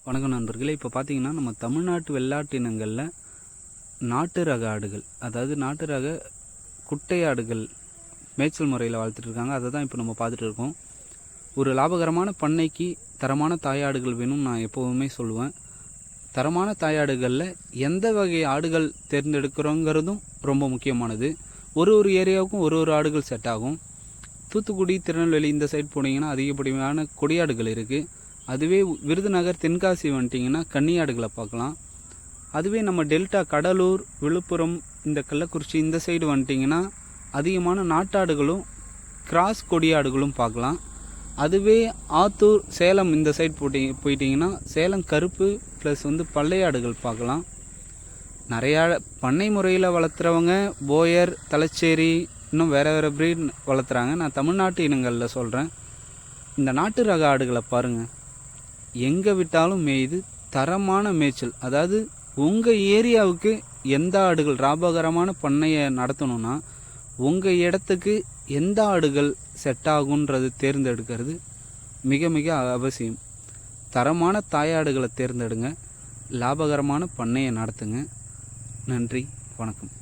வணக்கம் நண்பர்களே. இப்போ பார்த்தீங்கன்னா நம்ம தமிழ்நாட்டு வெள்ளாட்டு இனங்களில் நாட்டு ரக ஆடுகள், அதாவது நாட்டு ரக குட்டை ஆடுகள் மேய்ச்சல் முறையில் வளர்த்துட்டு இருக்காங்க. அதை தான் இப்போ நம்ம பார்த்துட்டு இருக்கோம். ஒரு லாபகரமான பண்ணைக்கு தரமான தாயாடுகள் வேணும்னு நான் எப்போவுமே சொல்லுவேன். தரமான தாயாடுகளில் எந்த வகை ஆடுகள் தேர்ந்தெடுக்கிறோங்கிறதும் ரொம்ப முக்கியமானது. ஒரு ஏரியாவுக்கும் ஒரு ஆடுகள் செட் ஆகும். தூத்துக்குடி, திருநெல்வேலி இந்த சைட் போனீங்கன்னா அதிகப்படியான கொடியாடுகள் இருக்குது. அதுவே விருதுநகர், தென்காசி வந்துட்டிங்கன்னா கன்னியாடுகளை பார்க்கலாம். அதுவே நம்ம டெல்டா, கடலூர், விழுப்புரம், இந்த கள்ளக்குறிச்சி இந்த சைடு வந்துட்டிங்கன்னா அதிகமான நாட்டாடுகளும் கிராஸ் கொடியாடுகளும் பார்க்கலாம். அதுவே ஆத்தூர், சேலம் இந்த சைடு போயிட்டிங்கன்னா சேலம் கருப்பு ப்ளஸ் பள்ளையாடுகள் பார்க்கலாம். நிறையா பண்ணை முறையில் வளர்த்துறவங்க போயர், தலைச்சேரி, இன்னும் வேறு ப்ரீட் வளர்த்துறாங்க. நான் தமிழ்நாட்டு இனங்களில் சொல்கிறேன். இந்த நாட்டு ரக ஆடுகளை பாருங்கள், எங்கே விட்டாலும் மேய்து தரமான மேய்ச்சல். அதாவது உங்கள் ஏரியாவுக்கு எந்த ஆடுகள் லாபகரமான பண்ணையை நடத்தணும்னா உங்கள் இடத்துக்கு எந்த ஆடுகள் செட் ஆகுன்றது தேர்ந்தெடுக்கிறது மிக மிக அவசியம். தரமான தாயாடுகளை தேர்ந்தெடுங்க, லாபகரமான பண்ணையை நடத்துங்க. நன்றி, வணக்கம்.